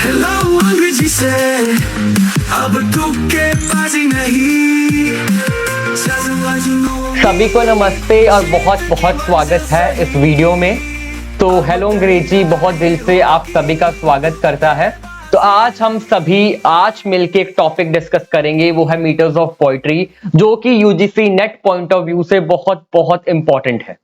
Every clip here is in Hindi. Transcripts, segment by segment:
हेलो अंग्रेजी से अब तुक्केबाजी नहीं। सभी को नमस्ते और बहुत बहुत स्वागत है इस वीडियो में। तो हेलो अंग्रेजी बहुत दिल से आप सभी का स्वागत करता है। तो आज हम सभी मिलके एक टॉपिक डिस्कस करेंगे, वो है मीटर्स ऑफ पोइट्री, जो कि UGC net point of view से बहुत बहुत इंपॉर्टेंट है।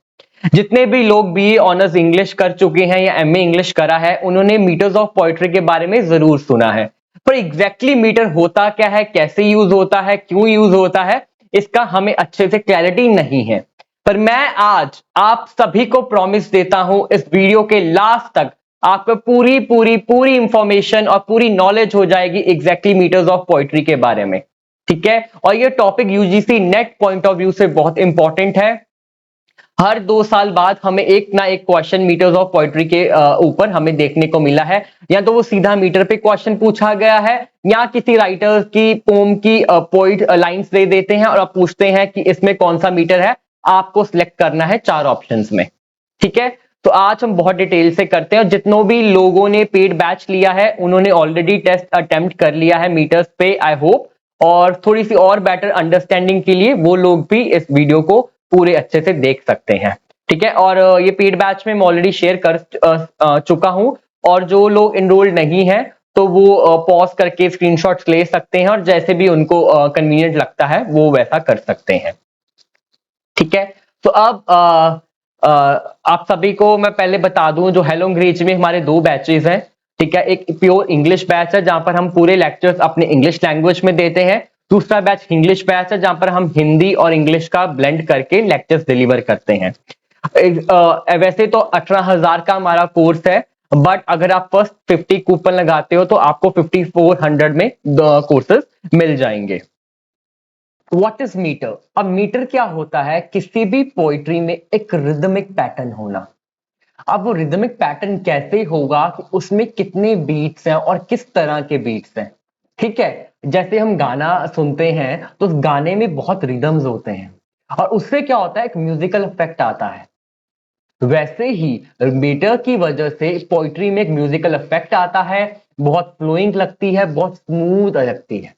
जितने भी लोग बीए ऑनर्स इंग्लिश कर चुके हैं या एमए इंग्लिश करा है, उन्होंने मीटर्स ऑफ पोइट्री के बारे में जरूर सुना है, पर एग्जैक्टली मीटर होता क्या है, कैसे यूज होता है, क्यों यूज होता है, इसका हमें अच्छे से क्लैरिटी नहीं है। पर मैं आज आप सभी को प्रॉमिस देता हूं, इस वीडियो के लास्ट तक आपको पूरी पूरी पूरी इंफॉर्मेशन और पूरी नॉलेज हो जाएगी एग्जैक्टली मीटर्स ऑफ पोइट्री के बारे में। ठीक है, और ये topic UGC net point of view से बहुत इंपॉर्टेंट है। हर 2 साल बाद हमें एक ना एक क्वेश्चन मीटर्स ऑफ पोइट्री के ऊपर हमें देखने को मिला है, या तो वो सीधा मीटर पे क्वेश्चन पूछा गया है, या किसी राइटर की पोम की पोइट लाइंस दे देते हैं और आप पूछते हैं कि इसमें कौन सा मीटर है, आपको सिलेक्ट करना है 4 ऑप्शंस में। ठीक है, तो आज हम बहुत डिटेल से करते हैं। जितनों भी लोगों ने पेड बैच लिया है उन्होंने ऑलरेडी टेस्ट अटेम्प्ट कर लिया है मीटर्स पे, आई होप, और थोड़ी सी और बेटर अंडरस्टैंडिंग के लिए वो लोग भी इस वीडियो को पूरे अच्छे से देख सकते हैं। ठीक है, और ये पेड बैच में मैं ऑलरेडी शेयर कर चुका हूं, और जो लोग इनरोल्ड नहीं है तो वो पॉज करके स्क्रीनशॉट्स ले सकते हैं और जैसे भी उनको कन्वीनियंट लगता है वो वैसा कर सकते हैं। ठीक है, तो अब आप सभी को मैं पहले बता दूं, जो हेलो अंग्रेजी में हमारे 2 बैचेस हैं। ठीक है, एक प्योर इंग्लिश बैच है जहां पर हम पूरे लेक्चर्स अपने इंग्लिश लैंग्वेज में देते हैं। दूसरा बैच इंग्लिश बैच है जहां पर हम हिंदी और इंग्लिश का ब्लेंड करके लेक्चर्स डिलीवर करते हैं। वैसे तो 18,000 का हमारा कोर्स है, बट अगर आप फर्स्ट 50 कूपन लगाते हो तो आपको 5400 में कोर्सेज मिल जाएंगे। What is metre? अब मीटर क्या होता है? किसी भी पोइट्री में एक रिदमिक पैटर्न होना। अब वो रिदमिक पैटर्न कैसे होगा कि उसमें कितने बीट्स हैं और किस तरह के बीट्स हैं। ठीक है, जैसे हम गाना सुनते हैं तो उस गाने में बहुत रिदम्स होते हैं और उससे क्या होता है, एक म्यूजिकल इफेक्ट आता है। वैसे ही मीटर की वजह से पोइट्री में एक म्यूजिकल इफेक्ट आता है, बहुत फ्लोइंग लगती है, बहुत स्मूथ लगती है।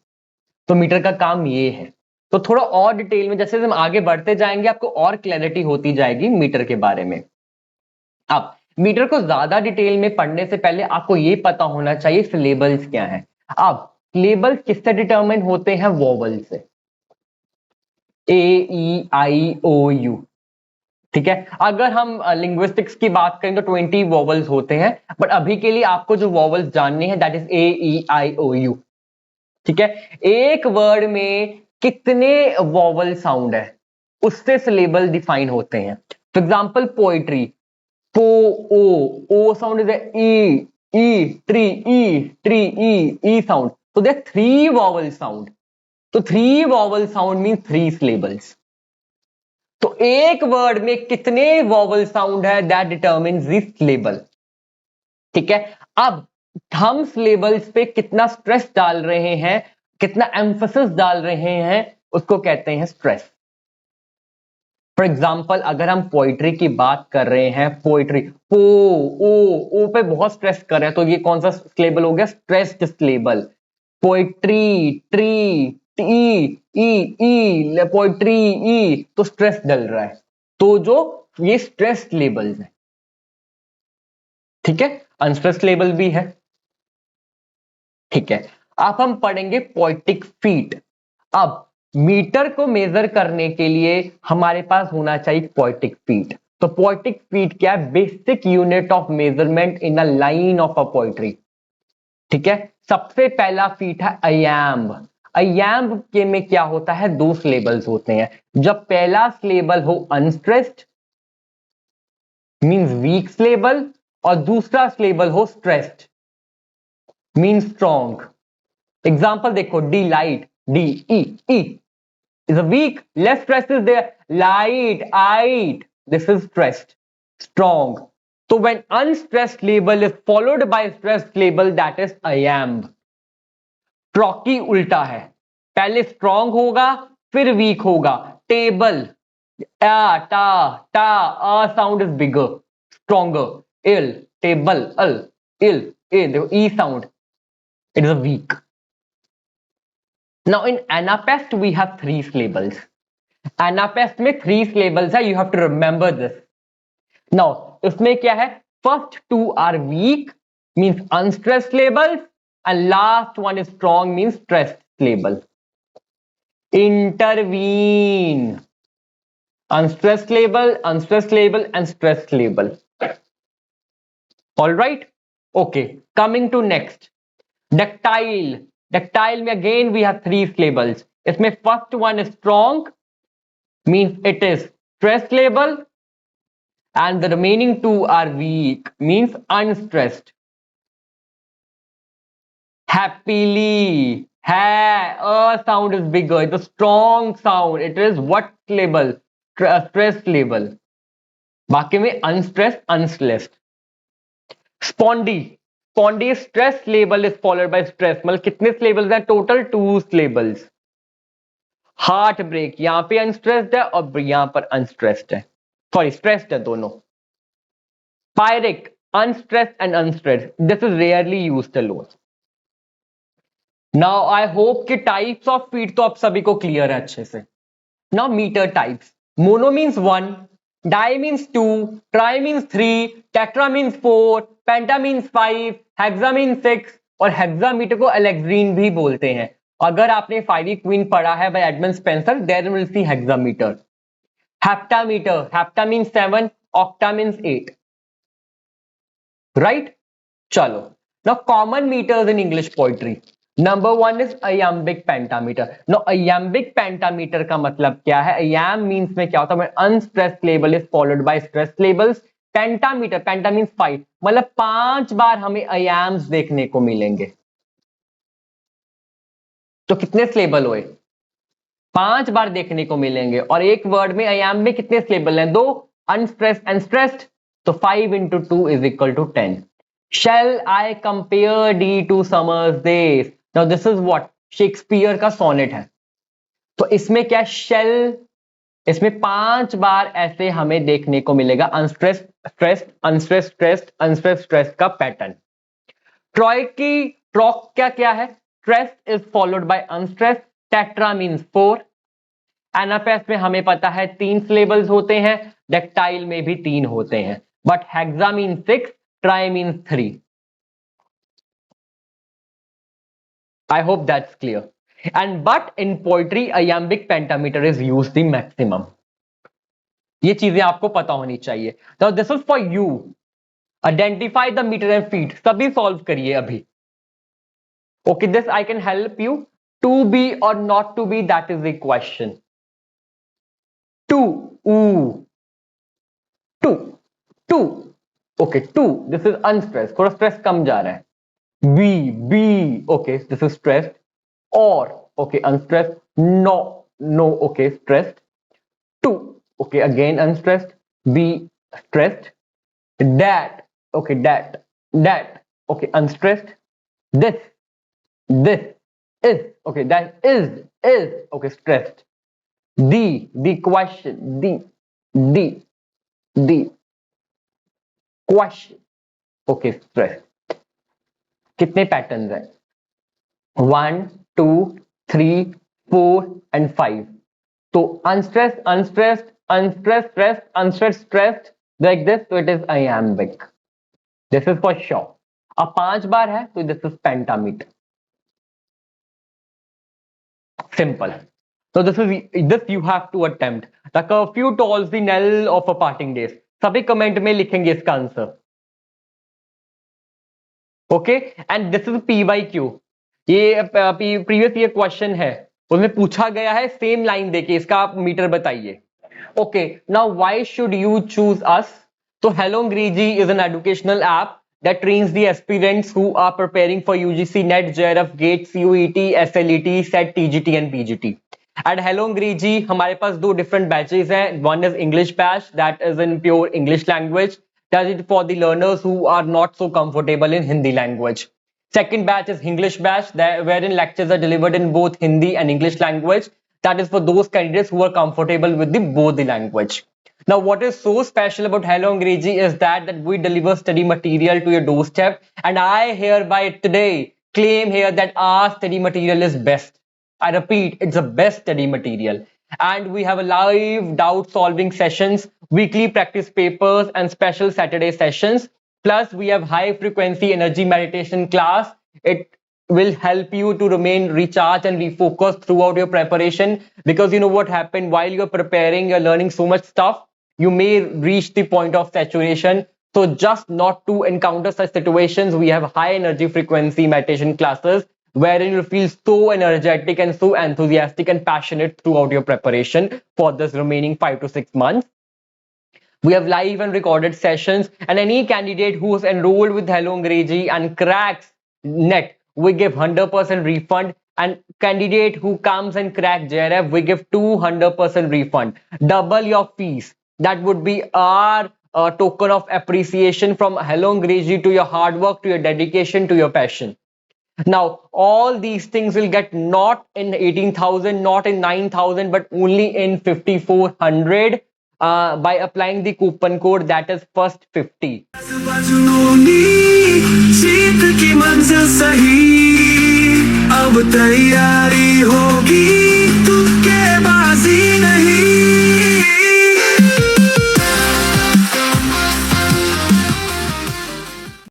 तो मीटर का काम ये है। तो थोड़ा और डिटेल में जैसे हम आगे बढ़ते जाएंगे आपको और क्लैरिटी होती जाएगी मीटर के बारे में। अब मीटर को ज्यादा डिटेल में पढ़ने से पहले आपको ये पता होना चाहिए सिलेबल्स क्या है। अब सिलेबल्स किससे डिटरमिन होते हैं? वोवल से। ए ई आई ओ यू। ठीक है, अगर हम लिंग्विस्टिक्स की बात करें तो 20 वोवल्स होते हैं, बट अभी के लिए आपको जो वोवल्स जानने हैं that is A E I O U. ठीक है, एक वर्ड में कितने वोवल साउंड है उससे सिलेबल डिफाइन होते हैं। For example poetry, po, o sound is e, e tree, e sound, तो दे 3 वोवल साउंड। तो 3 वोवल साउंड मीन 3 सिलेबल्स। तो एक वर्ड में कितने वोवल साउंड है दैट डिटरमिन्स द सिलेबल। ठीक है, अब हम सिलेबल्स पे कितना स्ट्रेस डाल रहे हैं, कितना एम्फोसिस डाल रहे हैं, उसको कहते हैं स्ट्रेस। फॉर एग्जाम्पल अगर हम पोइट्री की बात कर रहे हैं, पोइट्री पो, ओ पे बहुत स्ट्रेस कर रहे हैं, तो ये कौन सा सिलेबल हो गया? Stressed syllable. Poetry, tree, T, E, poetry, E, तो स्ट्रेस डल रहा है, तो जो ये स्ट्रेस लेबल्स है। ठीक है, अनस्ट्रेस लेबल भी है। ठीक है, अब हम पढ़ेंगे पोएटिक फीट। अब मीटर को मेजर करने के लिए हमारे पास होना चाहिए पोएटिक फीट। तो पोएटिक फीट क्या है? Basic unit of measurement in a line of a poetry. ठीक है, सबसे पहला फीट है अयैम्ब। अयैम्ब के में क्या होता है? 2 सिलेबल्स होते हैं। जब पहला सिलेबल हो अनस्ट्रेस्ड मींस वीक सिलेबल, और दूसरा सिलेबल हो स्ट्रेस्ड मीन स्ट्रॉन्ग। एग्जाम्पल देखो, delight, D E E is a weak, less stress is there. Light, eight, this is stressed, strong. So when unstressed label is followed by stressed label, that is iamb. Trochee उल्टा है, पहले स्ट्रॉन्ग होगा फिर वीक होगा। टेबल, टा टा a sound is bigger, stronger. इल, टेबल, अल, इल, ए, देखो E sound, It is a weak. Now in Anapest we have three syllables. Anapest में three syllables है. You have to remember this. Now इसमें क्या है? First two are weak, means unstressed syllables, and last one is strong, means stressed syllable. Intervene. Unstressed syllable, and stressed syllable. All right. Okay. Coming to next. Ductile. Ductile में again we have three syllables. इसमें first one is strong, means it is stressed syllable, and the remaining two are weak, means unstressed. Happily. A sound is bigger. It's a strong sound. It is what syllable? Stressed syllable. बाकी में unstressed, unstressed. Spondy. Spondy stress syllable is followed by stress. मतलब कितने syllables हैं? Total 2 syllables. हार्ट ब्रेक, यहां पे अनस्ट्रेस्ड है और यहां पर अनस्ट्रेस्ड है, सॉरी स्ट्रेस्ड है दोनों. Pyrrhic, unstressed and unstressed. This is rarely used alone. Now I hope कि टाइप्स ऑफ फीट तो आप सभी को क्लियर है अच्छे से. Now metre types. Mono means 1, di means 2, tri means 3, tetra means 4, penta means 5, hexa means 6 और हेक्सामीटर को एलेक्सीन भी बोलते हैं. अगर आपने फायरी क्वीन पढ़ा है by Edmund Spenser, there will see hexameter. Heptameter, hepta means 7, octa means 8. Right. चलो, now common metres in English poetry. Number 1 is iambic pentameter. Now iambic pentameter का मतलब क्या है? अयाम मीन्स में क्या होता है? Unstressed syllable is followed by stressed syllables. Pentameter, penta means 5, मतलब 5 बार हमें अयाम्स देखने को मिलेंगे. तो कितने सिलेबल हुए? 5 बार देखने को मिलेंगे. और एक वर्ड में अयाम में कितने सिलेबल हैं? 2, अनस्ट्रेस्ड एंड स्ट्रेस्ड. तो 5 into 2 is equal to 10. Shall I compare thee to summer's days? Now this is what? Shakespeare का सोनेट है. तो इसमें क्या? shall, इसमें 5 बार ऐसे हमें देखने को मिलेगा unstressed, stressed, unstressed, stressed, unstressed, stressed का पैटर्न. ट्रॉक क्या क्या है? Stressed is followed by unstressed. Tetra means 4. Anapest में हमें पता है 3 syllables होते हैं. Dactyl में भी 3 होते हैं. But hexa means 6. Tri means 3. I hope that's clear. And but in poetry, iambic pentameter is used the maximum. ये चीजें आपको पता होनी चाहिए. Now this is for you. Identify the meter and feet. सभी solve करिए अभी. Okay, this I can help you. To be or not to be, that is the question. To, to. Okay, to. This is unstressed. थोड़ा stress कम जा रहा है. Be. Okay, this is stressed. Or, okay, unstressed. No. Okay, stressed. To. Okay, again unstressed. Be stressed. That. Okay, that. Okay, unstressed. This is okay, that is okay, stressed. The question, the question, okay, stressed. कितने पैटर्न्स हैं? 1, 2, 3, 4 and 5. तो unstressed, unstressed, stressed, unstressed, stressed, like this. So it is iambic. This is for sure. अब 5 बार है तो this is pentameter. Simple. So this you have to attempt. The curfew tolls the knell of a parting days. सभी कमेंट में लिखेंगे इसका answer. Okay, and this is PYQ. ये प्रीवियस ईयर क्वेश्चन है, उसमें पूछा गया है सेम लाइन देके इसका आप मीटर बताइए. Okay, now why should you choose us? So Hello Angrezi is an educational app that trains the aspirants who are preparing for UGC NET, JRF, GATE, CUET, SLET, SET, TGT and PGT. At Hello Angrezi हमारे पास 2 different batches हैं. One is English batch that is in pure English language. That is for the learners who are not so comfortable in Hindi language. Second batch is English batch wherein lectures are delivered in both Hindi and English language. That is for those candidates who are comfortable with both the language. Now, what is so special about Hello Angrezi is that we deliver study material to your doorstep, and I hereby today claim here that our study material is best. I repeat, it's the best study material. And we have a live doubt solving sessions, weekly practice papers, and special Saturday sessions. Plus, we have high frequency energy meditation class. It will help you to remain recharged and refocused throughout your preparation, because you know what happened while you're preparing, you're learning so much stuff, you may reach the point of saturation. So just not to encounter such situations, we have high energy frequency meditation classes wherein you feel so energetic and so enthusiastic and passionate throughout your preparation for this remaining 5 to 6 months. We have live and recorded sessions, and any candidate who's enrolled with Hello Angrezi and cracks net, we give 100% refund. And candidate who comes and crack JRF, we give 200% refund, double your fees. That would be our token of appreciation from Hello Angrezi to your hard work, to your dedication, to your passion. Now, all these things will get not in 18,000, not in 9,000, but only in 5,400 by applying the coupon code that is first 50. बाजुओनी जीत की मंजिल सही अब तैयारी हो